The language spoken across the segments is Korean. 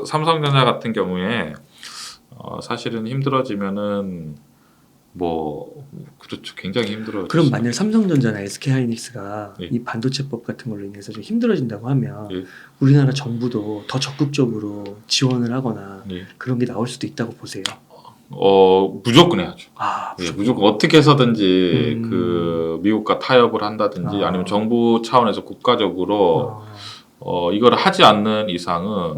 삼성전자 같은 경우에 사실은 힘들어지면은 그렇죠. 굉장히 힘들어지죠. 그럼 만약 삼성전자나 SK하이닉스가 예. 이 반도체법 같은 걸로 인해서 좀 힘들어진다고 하면 예. 우리나라 정부도 더 적극적으로 지원을 하거나 예. 그런 게 나올 수도 있다고 보세요. 무조건 해야죠. 무조건. 무조건 어떻게 해서든지 그 미국과 타협을 한다든지 아니면 정부 차원에서 국가적으로 이걸 하지 않는 이상은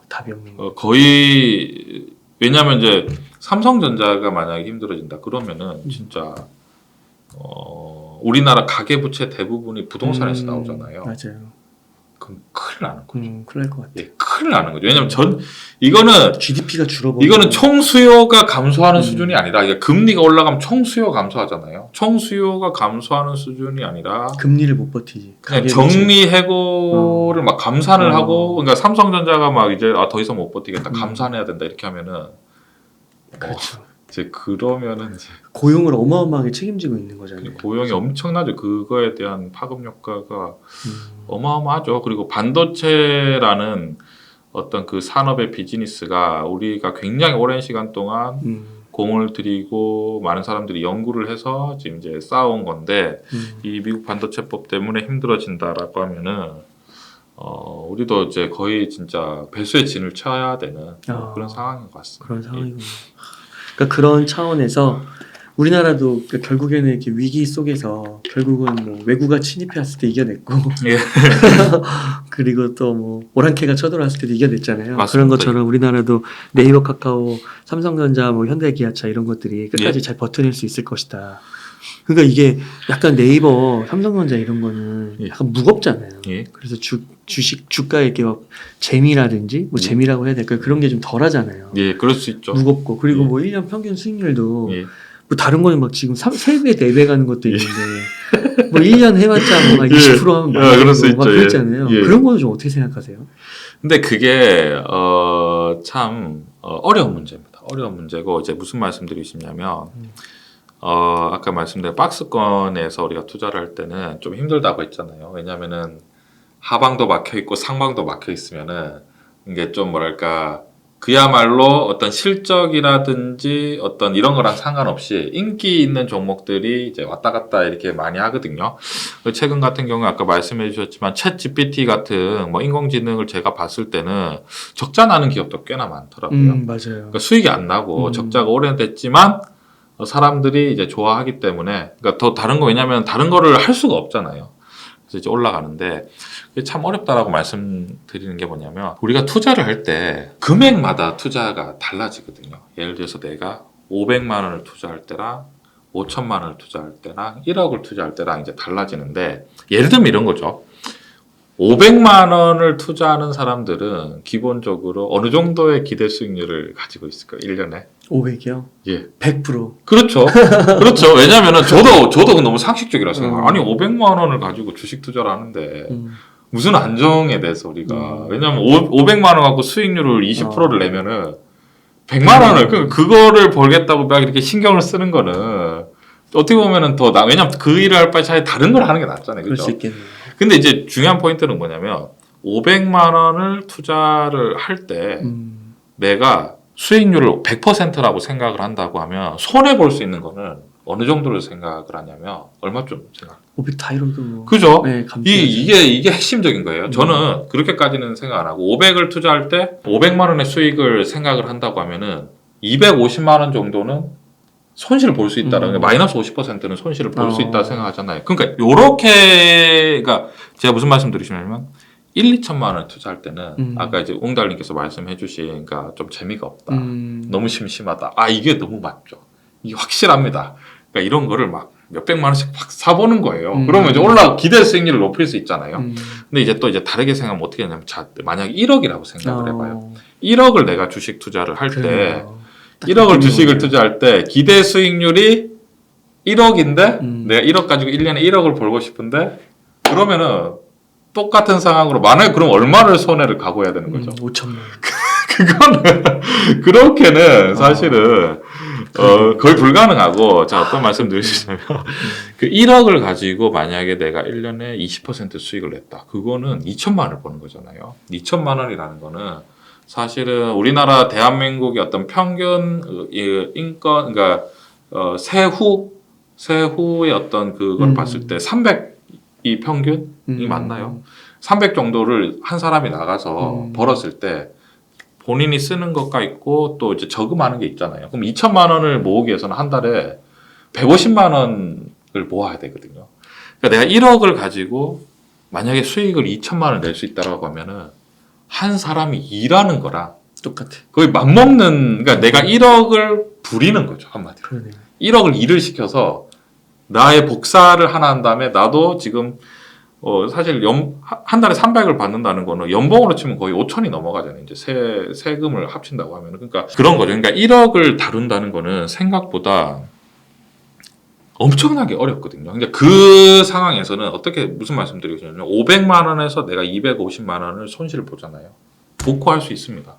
답이 없는 거의 왜냐하면 이제 삼성전자가 만약에 힘들어진다 그러면은 진짜 우리나라 가계부채 대부분이 부동산에서 나오잖아요. 맞아요. 그럼 큰일 나는 거죠. 큰일 날 것 같아요. 예, 큰일 나는 거죠. 왜냐면 이거는 GDP가 줄어버리고 이거는 총수요가 감소하는 수준이 아니라 이게 금리가 올라가면 총수요 감소하잖아요. 총수요가 감소하는 수준이 아니라 금리를 못 버티지. 그냥 정리 해고를 막 감산을 하고 그러니까 삼성전자가 막 이제 더 이상 못 버티겠다 감산해야 된다 이렇게 하면은 그렇죠. 이제 그러면은 이제 고용을 어마어마하게 책임지고 있는 거잖아요. 고용이 엄청나죠. 그거에 대한 파급 효과가 어마어마하죠. 그리고 반도체라는 어떤 그 산업의 비즈니스가 우리가 굉장히 오랜 시간 동안 공을 들이고 많은 사람들이 연구를 해서 지금 이제 쌓아온 건데 이 미국 반도체법 때문에 힘들어진다라고 하면은 우리도 이제 거의 진짜 배수의 진을 쳐야 되는 그런 상황인 것 같습니다. 그런 상황이군요. 그러니까 그런 차원에서 우리나라도 그러니까 결국에는 이렇게 위기 속에서 결국은 뭐 외국가 침입해왔을 때 이겨냈고 예. 그리고 또 뭐 오랑캐가 쳐들어왔을 때도 이겨냈잖아요. 맞습니다. 그런 것처럼 우리나라도 네이버, 카카오, 삼성전자, 뭐 현대기아차 이런 것들이 끝까지 잘 버텨낼 수 있을 것이다. 그러니까 이게 약간 네이버, 삼성전자 이런 거는 약간 무겁잖아요. 예. 그래서 주식 주가에 이렇게 막 재미라든지 뭐 재미라고 해야 될까요? 그런 게 좀 덜하잖아요. 예, 그럴 수 있죠. 무겁고 그리고 뭐 1년 평균 수익률도 예. 뭐 다른 거는 막 지금 3배, 4배 가는 것도 있는데 뭐 1년 해봤자 막 20% 하면 많이 그럴 수 막 있죠. 그랬잖아요. 예. 그런 거는 좀 어떻게 생각하세요? 근데 그게 참 어려운 문제입니다. 어려운 문제고 이제 무슨 말씀드리고 싶냐면 아까 말씀드린 박스권에서 우리가 투자를 할 때는 좀 힘들다고 했잖아요. 왜냐하면은 하방도 막혀 있고 상방도 막혀 있으면은 이게 좀 뭐랄까 그야말로 어떤 실적이라든지 어떤 이런 거랑 상관없이 인기 있는 종목들이 이제 왔다 갔다 이렇게 많이 하거든요. 최근 같은 경우에 아까 말씀해 주셨지만 챗 GPT 같은 뭐 인공지능을 제가 봤을 때는 적자 나는 기업도 꽤나 많더라고요. 맞아요. 그러니까 수익이 안 나고 적자가 오래됐지만 사람들이 이제 좋아하기 때문에 그러니까 더 다른 거 왜냐면 다른 거를 할 수가 없잖아요. 그래서 이제 올라가는데 참 어렵다라고 말씀드리는 게 뭐냐면 우리가 투자를 할 때 금액마다 투자가 달라지거든요. 예를 들어서 내가 500만 원을 투자할 때랑 5천만 원을 투자할 때랑 1억을 투자할 때랑 이제 달라지는데 예를 들면 이런 거죠. 500만 원을 투자하는 사람들은 기본적으로 어느 정도의 기대 수익률을 가지고 있을까요? 1년에? 500이요? 예. 100%. 그렇죠. 그렇죠. 왜냐면은 저도 너무 상식적이라 생각해요. 아니 500만 원을 가지고 주식 투자를 하는데 무슨 안정에 대해서 우리가 왜냐면 500만 원 갖고 수익률을 20%를 내면은 100만 원을 그거를 벌겠다고 막 이렇게 신경을 쓰는 거는 어떻게 보면은 왜냐면 그 일을 할 바에 차라리 다른 걸 하는 게 낫잖아요. 그럴 그렇죠? 수 있겠네요. 근데 이제 중요한 포인트는 뭐냐면 500만 원을 투자를 할 때 내가 수익률을 100%라고 생각을 한다고 하면 손해 볼 수 있는 거는 어느 정도로 생각을 하냐면 얼마쯤 생각? 500 다 이러도 뭐. 그죠? 네, 이게 핵심적인 거예요. 저는 그렇게까지는 생각 안 하고 500을 투자할 때 500만 원의 수익을 생각을 한다고 하면은 250만 원 정도는 손실을 볼 수 있다라는 게 마이너스 50%는 손실을 볼 수 있다 생각하잖아요. 그러니까 요렇게가 제가 무슨 말씀 드리시냐면 1, 2천만 원 투자할 때는 아까 이제 웅달님께서 말씀해 주신 그러니까 좀 재미가 없다. 너무 심심하다. 이게 너무 맞죠. 이게 확실합니다. 그러니까 이런 거를 막 몇백만 원씩 확 사보는 거예요. 그러면 이제 기대 수익률을 높일 수 있잖아요. 근데 이제 또 이제 다르게 생각하면 어떻게 하냐면 만약 1억이라고 생각을 해봐요. 1억을 내가 주식 투자를 할 때 1억을 주식을 투자할 때 기대 수익률이 1억인데 내가 1억 가지고 1년에 1억을 벌고 싶은데 그러면은 똑같은 상황으로 만약에 그럼 얼마를 손해를 각오해야 되는 거죠? 5천만 원. 그거는 그렇게는 사실은 거의 불가능하고 자 어떤 말씀 드리시냐면 그 1억을 가지고 만약에 내가 1년에 20% 수익을 냈다. 그거는 2천만 원을 버는 거잖아요. 2천만 원이라는 거는 사실은 우리나라 대한민국의 어떤 평균 인건 그러니까 세후의 어떤 그걸 봤을 때 300이 평균이 맞나요? 300 정도를 한 사람이 나가서 벌었을 때 본인이 쓰는 것과 있고 또 이제 저금하는 게 있잖아요. 그럼 2천만 원을 모으기 위해서는 한 달에 150만 원을 모아야 되거든요. 그러니까 내가 1억을 가지고 만약에 수익을 2천만 원을 낼 수 있다라고 하면은 한 사람이 일하는 거랑 똑같아. 거의 맞먹는, 그러니까 내가 1억을 부리는 거죠, 한마디로. 그러네요. 1억을 일을 시켜서 나의 복사를 하나 한 다음에 나도 지금 사실 한 달에 300을 받는다는 거는 연봉으로 치면 거의 5천이 넘어가잖아요. 이제 세금을 합친다고 하면. 그러니까 그런 거죠. 그러니까 1억을 다룬다는 거는 생각보다 엄청나게 어렵거든요. 그러니까 그 상황에서는 어떻게 무슨 말씀드리고 싶냐면 500만 원에서 내가 250만 원을 손실을 보잖아요. 복구할 수 있습니다.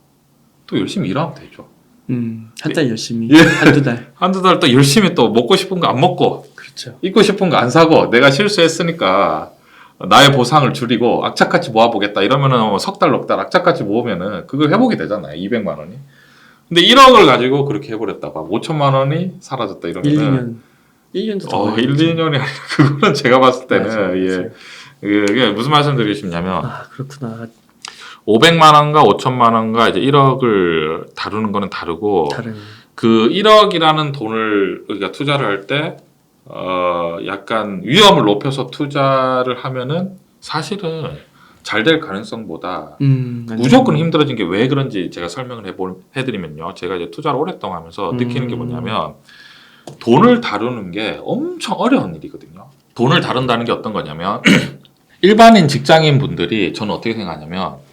또 열심히 일하면 되죠. 한 달 열심히 예. 한두 달. 한두 달 또 열심히 또 먹고 싶은 거 안 먹고 그렇죠. 입고 싶은 거 안 사고 내가 실수했으니까 나의 보상을 줄이고 악착같이 모아보겠다 이러면은 석 달 넉 달 악착같이 모으면은 그거 회복이 되잖아요. 200만 원이. 근데 1억을 가지고 그렇게 해버렸다가 5천만 원이 사라졌다 이러면은 1년도 더 1, 2년이 아니라 그거는 제가 봤을 때는 맞아요. 예. 이게 무슨 말씀 드리고 싶냐면 아 그렇구나. 500만 원과 5천만 원과 이제 1억을 다루는 거는 다르고 다른. 그 1억이라는 돈을 우리가 투자를 할 때 약간 위험을 높여서 투자를 하면은 사실은 잘 될 가능성보다 무조건 힘들어진 게 왜 그런지 제가 설명을 해드리면요. 제가 이제 투자를 오랫동안 하면서 느끼는 게 뭐냐면 돈을 다루는 게 엄청 어려운 일이거든요. 돈을 다룬다는 게 어떤 거냐면 일반인 직장인 분들이 저는 어떻게 생각하냐면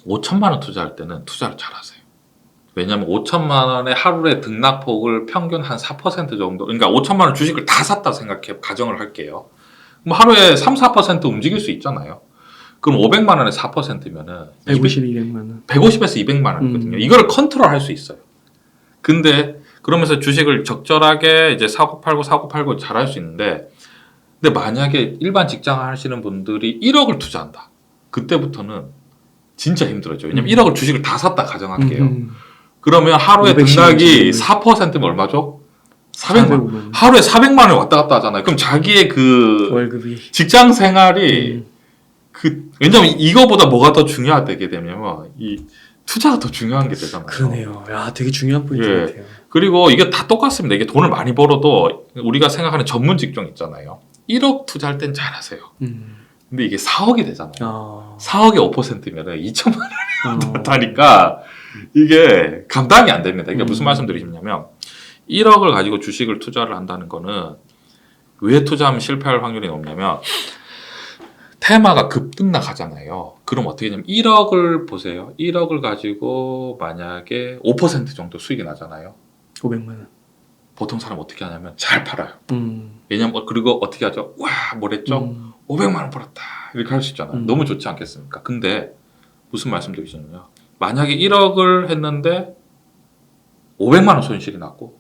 5천만 원 투자할 때는 투자를 잘하세요. 왜냐하면 5천만 원의 하루의 등락폭을 평균 한 4% 정도, 그러니까 5천만 원 주식을 다 샀다 생각해 가정을 할게요. 그럼 하루에 3, 4% 움직일 수 있잖아요. 그럼 500만 원에 4%면은 150, 200만 원. 150에서 200만 원이거든요. 이거를 컨트롤할 수 있어요. 근데 그러면서 주식을 적절하게 이제 사고 팔고 잘할 수 있는데, 근데 만약에 일반 직장 하시는 분들이 1억을 투자한다. 그때부터는 진짜 힘들어져. 왜냐면 1억을 주식을 다 샀다 가정할게요. 그러면 하루에 510 등락이 4%면 얼마죠? 400만 원. 하루에 400만 원이 왔다 갔다 하잖아요. 그럼 자기의 그 월급이 직장 생활이 왜냐면 이거보다 뭐가 더 중요하게 되냐면 이 투자가 더 중요한 게 되잖아요. 그러네요. 야, 되게 중요한 포인트 예. 같아요. 그리고 이게 다 똑같습니다. 이게 돈을 많이 벌어도 우리가 생각하는 전문 직종 있잖아요. 1억 투자할 땐 잘하세요. 근데 이게 4억이 되잖아요. 4억에 5%면은 2천만 원이 다니까 이게 감당이 안 됩니다. 이게 무슨 말씀 드리냐면 1억을 가지고 주식을 투자를 한다는 거는 왜 투자하면 실패할 확률이 높냐면 테마가 급등락하잖아요. 그럼 어떻게 되냐면 1억을 보세요. 1억을 가지고 만약에 5% 정도 수익이 나잖아요. 500만 원. 보통 사람 어떻게 하냐면 잘 팔아요. 음. 왜냐면 그리고 어떻게 하죠? 와, 뭐랬죠? 500만 원 벌었다. 이렇게 할 수 있잖아요. 너무 좋지 않겠습니까? 근데 무슨 말씀 드리시냐면 만약에 1억을 했는데 500만 원 손실이 났고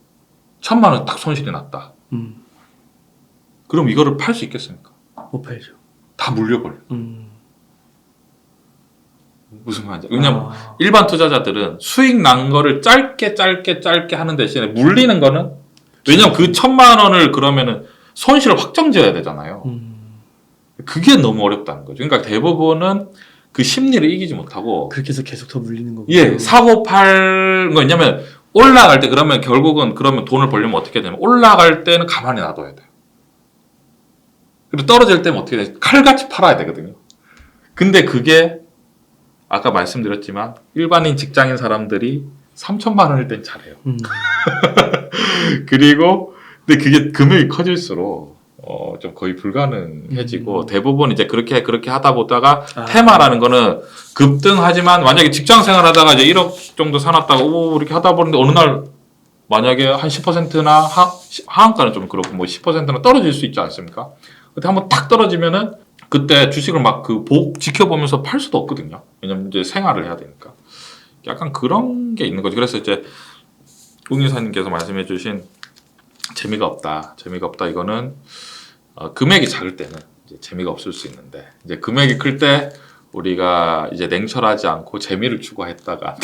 1000만 원 딱 손실이 났다. 그럼 이거를 팔 수 있겠습니까? 못 팔죠. 다 물려버려. 무슨 말인지. 왜냐면 일반 투자자들은 수익 난 거를 짧게 하는 대신에 물리는 거는 왜냐면 그 1000만 원을 그러면은 손실을 확정지어야 되잖아요. 그게 너무 어렵다는 거죠. 그러니까 대부분은 그 심리를 이기지 못하고 그렇게 해서 계속 더 물리는 거고. 예, 사고 팔 거 왜냐면 올라갈 때 그러면 결국은 그러면 돈을 벌려면 어떻게 되냐면 올라갈 때는 가만히 놔둬야 돼요. 그리고 떨어질 때는 어떻게 돼? 칼같이 팔아야 되거든요. 근데 그게 아까 말씀드렸지만 일반인 직장인 사람들이 3천만 원일 땐 잘해요. 그리고 근데 그게 금액이 커질수록 좀 거의 불가능해지고 대부분 이제 그렇게 하다 보다가 테마라는 거는 급등하지만 만약에 직장 생활하다가 이제 1억 정도 사놨다가 이렇게 하다 보는데 어느 날 만약에 한 10%나 하한가는 좀 그렇고 뭐 10%나 떨어질 수 있지 않습니까? 근데 한번 딱 떨어지면은 그때 주식을 막 그 지켜보면서 팔 수도 없거든요. 왜냐면 이제 생활을 해야 되니까. 약간 그런 게 있는 거죠. 그래서 이제 웅이사님께서 말씀해주신 재미가 없다. 이거는 금액이 작을 때는 이제 재미가 없을 수 있는데 이제 금액이 클 때 우리가 이제 냉철하지 않고 재미를 추구했다가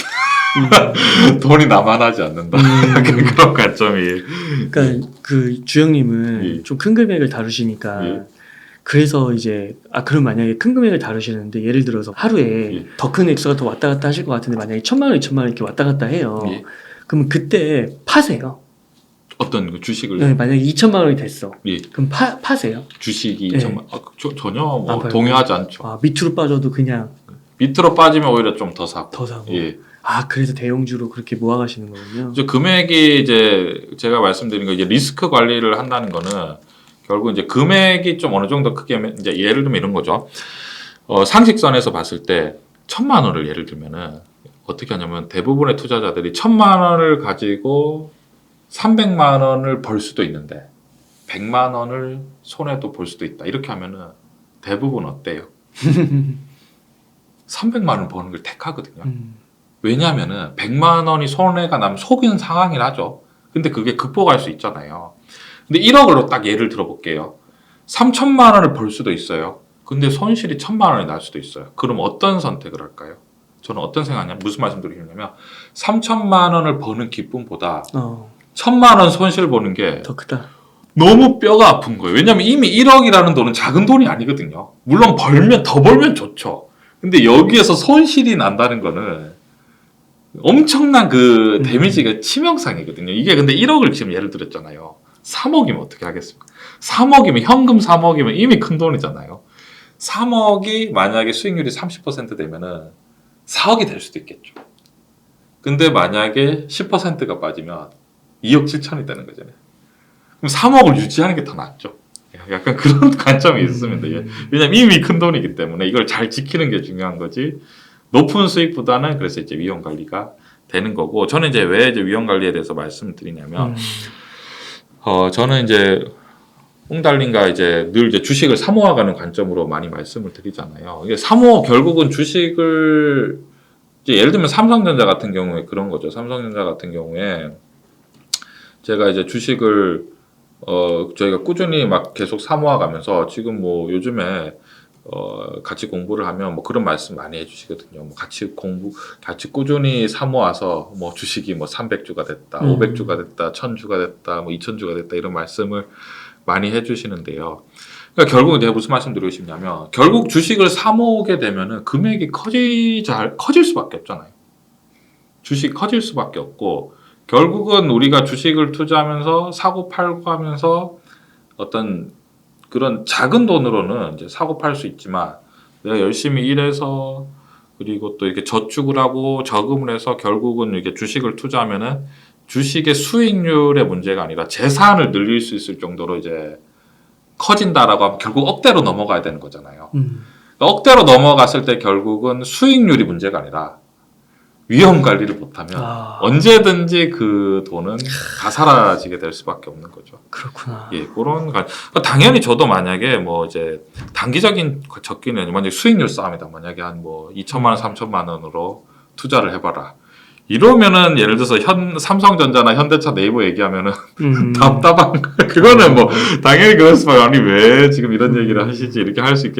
돈이 남아나지 않는다. 그런 관점이. 그러니까 그 주영님은 예. 좀 큰 금액을 다루시니까 예. 그래서 이제 그럼 만약에 큰 금액을 다루시는데 예를 들어서 하루에 예. 더 큰 액수가 더 왔다 갔다 하실 것 같은데 만약에 1,000만 원, 2,000만 원 이렇게 왔다 갔다 해요. 예. 그럼 그때 파세요. 어떤 그 주식을 네, 만약에 2,000만 원이 됐어. 예. 그럼 파세요. 주식이 예. 정말 전혀 뭐 봐요. 동요하지 않죠. 밑으로 빠져도 그냥 밑으로 빠지면 오히려 좀 더 사고. 더 사고. 예. 그래서 대형주로 그렇게 모아가시는 거군요. 이제 금액이 이제 제가 말씀드린 거 이제 리스크 관리를 한다는 거는 결국 이제 금액이 좀 어느 정도 크게 이제 예를 들면 이런 거죠. 상식선에서 봤을 때 1,000만 원을 예를 들면은 어떻게 하냐면 대부분의 투자자들이 1,000만 원을 가지고 300만 원을 벌 수도 있는데 100만 원을 손해도 볼 수도 있다. 이렇게 하면은 대부분 어때요? 300만 원 버는 걸 택하거든요. 왜냐하면은 100만 원이 손해가 나면 속이는 상황이라 하죠. 근데 그게 극복할 수 있잖아요. 근데 1억으로 딱 예를 들어볼게요. 3천만 원을 벌 수도 있어요. 근데 손실이 1,000만 원이 날 수도 있어요. 그럼 어떤 선택을 할까요? 저는 어떤 생각이냐면 무슨 말씀 드리냐면 3천만 원을 버는 기쁨보다 1,000만 원 손실 보는 게 더 크다. 너무 뼈가 아픈 거예요. 왜냐면 이미 1억이라는 돈은 작은 돈이 아니거든요. 물론 더 벌면 좋죠. 근데 여기에서 손실이 난다는 거는 엄청난 그 데미지가 치명상이거든요. 이게 근데 1억을 지금 예를 들었잖아요. 3억이면 어떻게 하겠습니까? 3억이면 현금 3억이면 이미 큰 돈이잖아요. 3억이 만약에 수익률이 30% 되면은 4억이 될 수도 있겠죠. 근데 만약에 10%가 빠지면 2억 7천이 되는 거잖아요. 그럼 3억을 유지하는 게 더 낫죠. 약간 그런 관점이 있습니다. 왜냐면 이미 큰 돈이기 때문에 이걸 잘 지키는 게 중요한 거지. 높은 수익보다는 그래서 이제 위험 관리가 되는 거고, 저는 이제 왜 이제 위험 관리에 대해서 말씀을 드리냐면, 저는 이제 웅달님과 이제 늘 이제 주식을 사모아가는 관점으로 많이 말씀을 드리잖아요. 이게 결국은 주식을 이제 예를 들면 삼성전자 같은 경우에 그런 거죠. 삼성전자 같은 경우에 제가 이제 주식을 저희가 꾸준히 막 계속 사모아가면서 지금 뭐 요즘에 같이 공부를 하면 뭐 그런 말씀 많이 해주시거든요. 뭐 같이 꾸준히 사모아서 뭐 주식이 뭐 300주가 됐다, 500주가 됐다, 1000주가 됐다, 뭐 2000주가 됐다 이런 말씀을 많이 해주시는데요. 그러니까 결국 이제 무슨 말씀 드리고 싶냐면 결국 주식을 사모으게 되면은 금액이 커질 수밖에 없잖아요. 주식 커질 수밖에 없고 결국은 우리가 주식을 투자하면서 사고 팔고 하면서 어떤 그런 작은 돈으로는 이제 사고 팔 수 있지만 내가 열심히 일해서 그리고 또 이렇게 저축을 하고 저금을 해서 결국은 이렇게 주식을 투자하면은 주식의 수익률의 문제가 아니라 재산을 늘릴 수 있을 정도로 이제 커진다라고 하면 결국 억대로 넘어가야 되는 거잖아요. 그러니까 억대로 넘어갔을 때 결국은 수익률이 문제가 아니라 위험 관리를 못하면 언제든지 그 돈은 다 사라지게 될 수밖에 없는 거죠. 그렇구나. 예, 당연히 저도 만약에 뭐 이제 단기적인 적기는 만약 수익률 싸움이다. 만약에 한 뭐 2천만 원, 3천만 원으로 투자를 해봐라. 이러면은 예를 들어서 삼성전자나 현대차 네이버 얘기하면은 답답한 거예요. 그거는 뭐 당연히 그럴 수밖에 아니 왜 지금 이런 얘기를 하시지 이렇게 할 수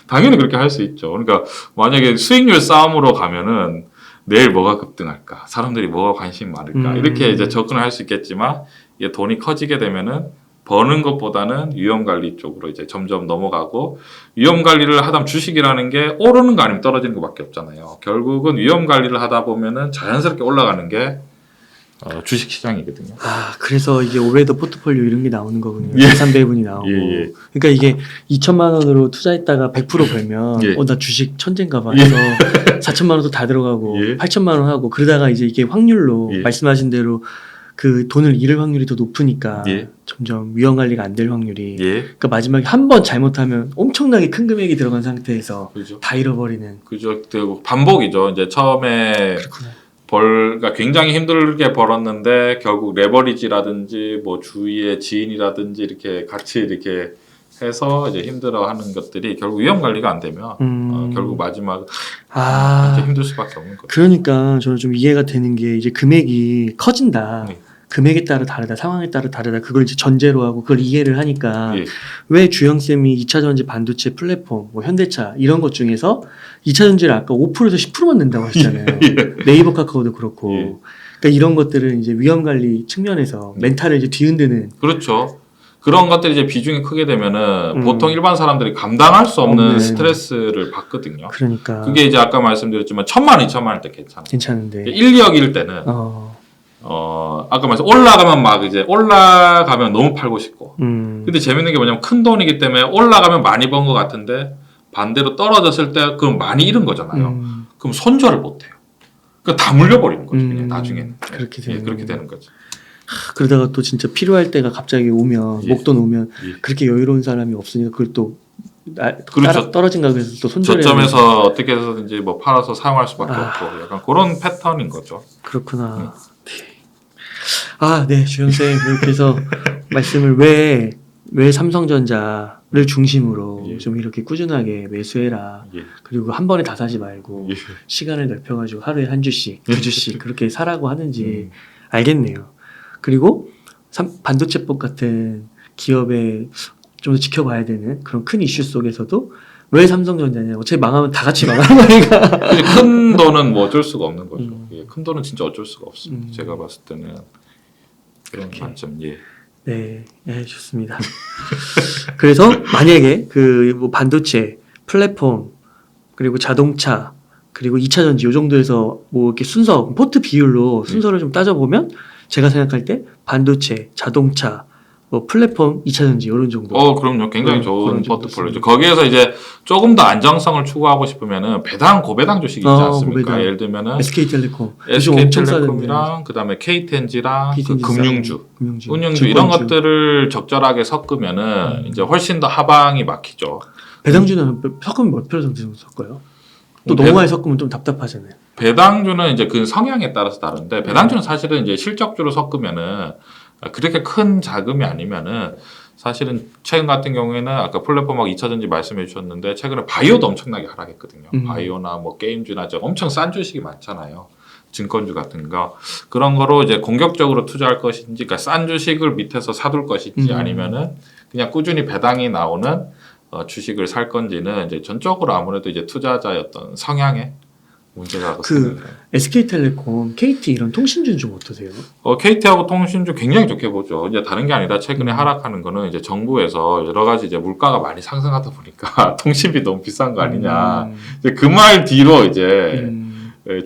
당연히 그렇게 할 수 있죠. 그러니까 만약에 수익률 싸움으로 가면은 내일 뭐가 급등할까? 사람들이 뭐가 관심이 많을까? 이렇게 이제 접근을 할 수 있겠지만 이게 돈이 커지게 되면은 버는 것보다는 위험 관리 쪽으로 이제 점점 넘어가고 위험 관리를 하다 보면 주식이라는 게 오르는 거 아니면 떨어지는 것밖에 없잖아요. 결국은 위험 관리를 하다 보면은 자연스럽게 올라가는 게 주식 시장이거든요. 그래서 이게 오베더 포트폴리오 이런 게 나오는 거군요. 자산 배분이 나오고. 예. 그러니까 이게 2천만 원으로 투자했다가 100% 벌면 나 주식 천재인가 봐 해서 4천만 원도 다 들어가고 8천만 원 하고 그러다가 이제 이게 확률로 말씀하신 대로 그 돈을 잃을 확률이 더 높으니까 점점 위험 관리가 안 될 확률이 그러니까 마지막에 한 번 잘못하면 엄청나게 큰 금액이 들어간 상태에서 그죠. 다 잃어버리는. 그죠. 반복이죠. 이제 처음에 그렇구나. 그러니까 굉장히 힘들게 벌었는데 결국 레버리지라든지 뭐 주위의 지인이라든지 이렇게 같이 이렇게 해서 이제 힘들어하는 것들이 결국 위험 관리가 안 되면 결국 마지막 힘들 수밖에 없는 거죠. 그러니까 저는 좀 이해가 되는 게 이제 금액이 커진다. 금액에 따라 다르다, 상황에 따라 다르다. 그걸 이제 전제로 하고 그걸 이해를 하니까 예. 왜 주영쌤이 2차전지 반도체 플랫폼, 뭐 현대차 이런 것 중에서 2차전지를 아까 5%에서 10%만 낸다고 하셨잖아요. 네이버 카카오도 그렇고. 예. 그러니까 이런 것들은 이제 위험 관리 측면에서 멘탈을 이제 뒤흔드는. 그렇죠. 그런 것들이 이제 비중이 크게 되면은 보통 일반 사람들이 감당할 수 없는 없네. 스트레스를 받거든요. 그러니까. 그게 이제 아까 말씀드렸지만 1,000만 원, 2,000만 원 때 괜찮아요. 괜찮은데. 1, 2억일 때는 아까 말씀 올라가면 막 이제 올라가면 너무 팔고 싶고. 근데 재밌는 게 뭐냐면 큰 돈이기 때문에 올라가면 많이 번 것 같은데 반대로 떨어졌을 때 그럼 많이 잃은 거잖아요. 그럼 손절을 못 해요. 그러니까 다 물려버리는 거죠. 그냥 나중에는. 그렇게 예, 그렇게 되는 거죠. 그러다가 또 진짜 필요할 때가 갑자기 오면 예. 목돈 오면 예. 그렇게 여유로운 사람이 없으니까 그걸 또 그렇죠. 떨어진 가격에서 또 손절해야 저점에서 어떻게 해서든지 뭐 팔아서 사용할 수밖에 없고 약간 그런 패턴인 거죠. 그렇구나. 네, 주영쌤 이렇게 해서 말씀을 왜 삼성전자를 중심으로 예. 좀 이렇게 꾸준하게 매수해라. 예. 그리고 한 번에 다 사지 말고 예. 시간을 넓혀가지고 하루에 한 주씩, 두 주씩 그렇게 사라고 하는지 알겠네요. 그리고 반도체법 같은 기업에 좀 더 지켜봐야 되는 그런 큰 이슈 속에서도 왜 삼성전자냐? 어차피 망하면 다 같이 망하는 거니까. 큰 돈은 뭐 어쩔 수가 없는 거죠. 예, 큰 돈은 진짜 어쩔 수가 없습니다. 제가 봤을 때는 그런 관점. 예. 네, 좋습니다. 그래서 만약에 그 뭐 반도체, 플랫폼, 그리고 자동차, 그리고 2차 전지 요 정도에서 뭐 이렇게 순서, 포트 비율로 순서를 좀 따져보면 제가 생각할 때 반도체, 자동차, 뭐 플랫폼, 2차 전지 이런 정도. 그럼요. 굉장히 좋은 그런 포트폴리오죠. 거기에서 이제 조금 더 안정성을 추구하고 싶으면은 고배당 주식이 있지 않습니까? 고배당. 예를 들면은 SK텔레콤, 요즘 엄청 싸던데. SK텔레콤이랑 그다음에 KTNG랑 그 금융주, 은융주 증권주. 이런 것들을 적절하게 섞으면은 이제 훨씬 더 하방이 막히죠. 배당주는 섞으면 몇 프로 정도 섞어요? 또 너무 많이 섞으면 좀 답답하잖아요. 배당주는 이제 그 성향에 따라서 다른데 배당주는 사실은 이제 실적주로 섞으면은 그렇게 큰 자금이 아니면은 사실은 최근 같은 경우에는 아까 플랫폼하고 2차전지 말씀해 주셨는데 최근에 바이오도 엄청나게 하락했거든요. 바이오나 뭐 게임주나 엄청 싼 주식이 많잖아요. 증권주 같은 거 그런 거로 이제 공격적으로 투자할 것인지, 그러니까 싼 주식을 밑에서 사둘 것인지 아니면은 그냥 꾸준히 배당이 나오는 주식을 살 건지는 이제 전적으로 아무래도 이제 투자자의 어떤 성향에 문제라고 생각해요. SK텔레콤, KT 이런 통신주는 좀 어떠세요? KT하고 통신주 굉장히 좋게 보죠. 이제 다른 게 아니라 최근에 하락하는 거는 이제 정부에서 여러 가지 이제 물가가 많이 상승하다 보니까 통신비 너무 비싼 거 아니냐. 이제 그 말 뒤로 이제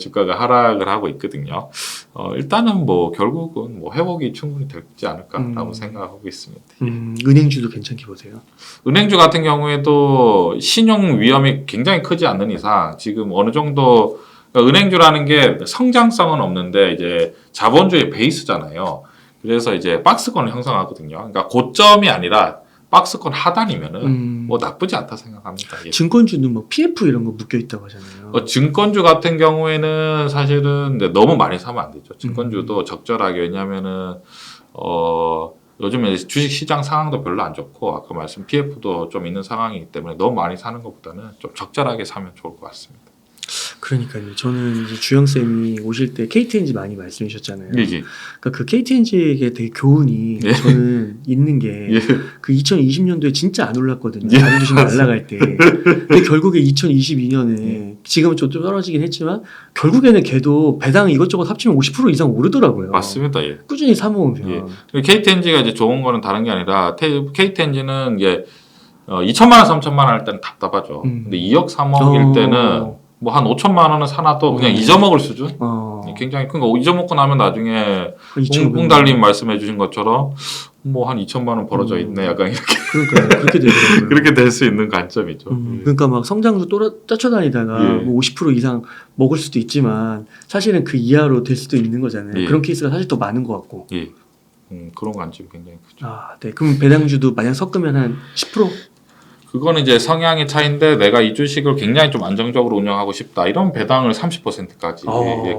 주가가 하락을 하고 있거든요. 일단은 뭐 결국은 뭐 회복이 충분히 되지 않을까라고 생각하고 있습니다. 은행주도 괜찮게 보세요? 은행주 같은 경우에도 신용 위험이 굉장히 크지 않는 이상 지금 어느 정도 그러니까 은행주라는 게 성장성은 없는데 이제 자본주의 베이스잖아요. 그래서 이제 박스권을 형성하거든요. 그러니까 고점이 아니라 박스권 하단이면은 뭐 나쁘지 않다 생각합니다. 예. 증권주는 뭐 PF 이런 거 묶여 있다고 하잖아요. 증권주 같은 경우에는 사실은 너무 많이 사면 안 되죠. 증권주도 적절하게. 왜냐하면은 요즘에 주식 시장 상황도 별로 안 좋고 아까 말씀 PF도 좀 있는 상황이기 때문에 너무 많이 사는 것보다는 좀 적절하게 사면 좋을 것 같습니다. 그러니까요. 저는 이제 주영쌤이 오실 때 KTNG 많이 말씀해 주셨잖아요. 예. 그러니까 그 KTNG에 되게 교훈이 저는 있는 게 그 2020년도에 진짜 안 올랐거든요. 다른 주식 날라갈 때. 근데 결국에 2022년에 지금은 좀 떨어지긴 했지만 결국에는 걔도 배당 이것저것 합치면 50% 이상 오르더라고요. 맞습니다. 예. 꾸준히 사모으면. KTNG가 이제 좋은 거는 다른 게 아니라 KTNG는 이게 2천만 원, 3천만 원 할 때는 답답하죠. 근데 2억, 3억일 때는 뭐 한 5천만 원은 사놔도 그냥 잊어먹을 수준? 굉장히 큰 거. 잊어먹고 나면 나중에 웅달님 말씀해 주신 것처럼 뭐 한 2천만 원 벌어져 있네. 약간 이렇게. 그러니까 그렇게 되더라고요. 그렇게 될 수 있는 관점이죠. 그러니까 막 성장주 쫓아다니다가 뭐 50% 이상 먹을 수도 있지만 사실은 그 이하로 될 수도 있는 거잖아요. 그런 케이스가 사실 더 많은 것 같고. 그런 관점이 굉장히 크죠. 네. 그럼 배당주도 만약 섞으면 한 10%? 그거는 이제 성향의 차이인데 내가 이 주식을 굉장히 좀 안정적으로 운영하고 싶다. 이런 배당을 30%까지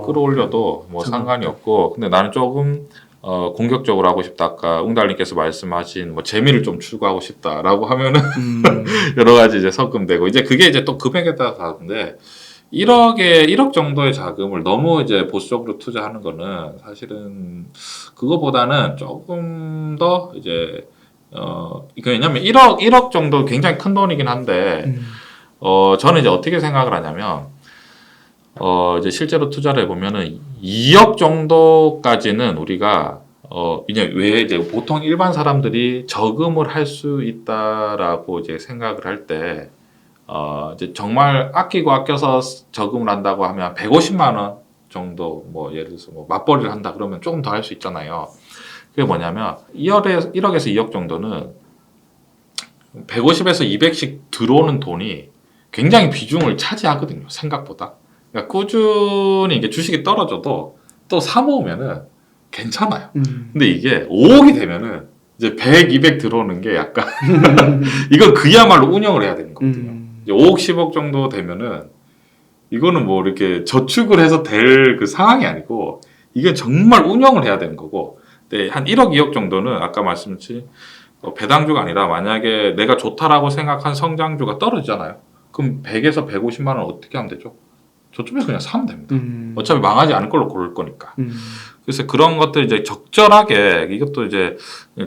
끌어올려도 뭐 상관이 없고, 근데 나는 조금 공격적으로 하고 싶다. 아까 웅달님께서 말씀하신 뭐 재미를 좀 추구하고 싶다라고 하면은 여러 가지 이제 섞으면 되고, 이제 그게 이제 또 금액에 따라 다른데 1억 정도의 자금을 너무 이제 보수적으로 투자하는 거는 사실은 그거보다는 조금 더 이제 이거 왜냐면 1억 정도 굉장히 큰 돈이긴 한데 저는 이제 어떻게 생각을 하냐면 이제 실제로 투자를 해보면은 2억 정도까지는 우리가 이제 왜 이제 보통 일반 사람들이 저금을 할 수 있다라고 이제 생각을 할 때 이제 정말 아끼고 아껴서 저금을 한다고 하면 150만 원 정도 뭐 예를 들어서 뭐 맞벌이를 한다 그러면 조금 더 할 수 있잖아요. 그게 뭐냐면 1억에서 2억 정도는 150에서 200씩 들어오는 돈이 굉장히 비중을 차지하거든요. 생각보다. 그러니까 꾸준히 이게 주식이 떨어져도 또 사 모으면은 괜찮아요. 근데 이게 5억이 되면은 이제 100, 200 들어오는 게 약간 이건 그야말로 운영을 해야 되는 거거든요. 이제 5억, 10억 정도 되면은 이거는 뭐 이렇게 저축을 해서 될 그 상황이 아니고 이건 정말 운영을 해야 되는 거고 네, 한 1억, 2억 정도는 아까 말씀드린 배당주가 아니라 만약에 내가 좋다라고 생각한 성장주가 떨어지잖아요. 그럼 100에서 150만 원 어떻게 하면 되죠? 저쪽에서 그냥 사면 됩니다. 어차피 망하지 않을 걸로 고를 거니까. 그래서 그런 것들 이제 적절하게 이것도 이제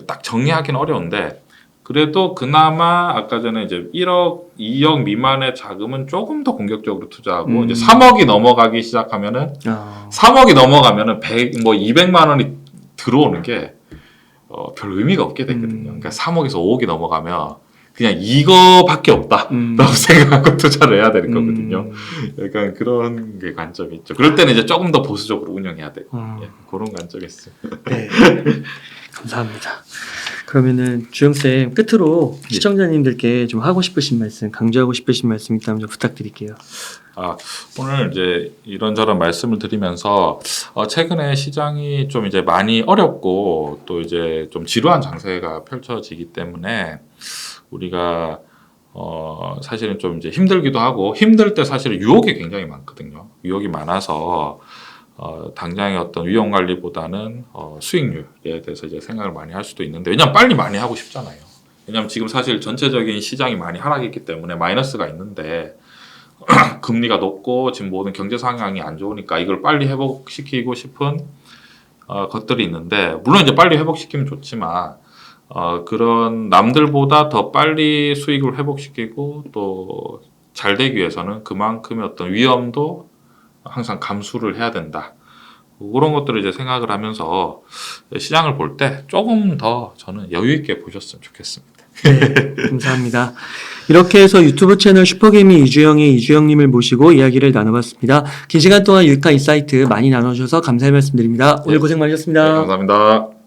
딱 정리하기는 어려운데 그래도 그나마 아까 전에 이제 1억, 2억 미만의 자금은 조금 더 공격적으로 투자하고 이제 3억이 넘어가기 시작하면은 3억이 넘어가면은 100, 뭐 200만 원이 들어오는 게 별 의미가 없게 되거든요. 그러니까 3억에서 5억이 넘어가면 그냥 이거밖에 없다라고 생각하고 투자를 해야 되는 거거든요. 약간 그런 게 관점이 있죠. 그럴 때는 이제 조금 더 보수적으로 운영해야 되고 예, 그런 관점이 있어요. 네, 감사합니다. 그러면은 주영쌤 끝으로 시청자님들께 좀 하고 싶으신 말씀, 강조하고 싶으신 말씀 있다면 좀 부탁드릴게요. 오늘 이제 이런저런 말씀을 드리면서 최근에 시장이 좀 이제 많이 어렵고 또 이제 좀 지루한 장세가 펼쳐지기 때문에 우리가 사실은 좀 이제 힘들기도 하고 힘들 때 사실은 유혹이 굉장히 많거든요. 유혹이 많아서 당장의 어떤 위험 관리보다는 수익률에 대해서 이제 생각을 많이 할 수도 있는데 왜냐면 빨리 많이 하고 싶잖아요. 왜냐면 지금 사실 전체적인 시장이 많이 하락했기 때문에 마이너스가 있는데 금리가 높고 지금 모든 경제 상황이 안 좋으니까 이걸 빨리 회복시키고 싶은 것들이 있는데 물론 이제 빨리 회복시키면 좋지만 그런 남들보다 더 빨리 수익을 회복시키고 또 잘 되기 위해서는 그만큼의 어떤 위험도 항상 감수를 해야 된다. 그런 것들을 이제 생각을 하면서 시장을 볼 때 조금 더 저는 여유 있게 보셨으면 좋겠습니다. 네, 감사합니다. 이렇게 해서 유튜브 채널 슈퍼개미 이주영의 이주영님을 모시고 이야기를 나눠봤습니다. 긴 시간 동안 유익한 인사이트 많이 나눠주셔서 감사의 말씀드립니다. 오늘 고생 많으셨습니다. 네, 감사합니다.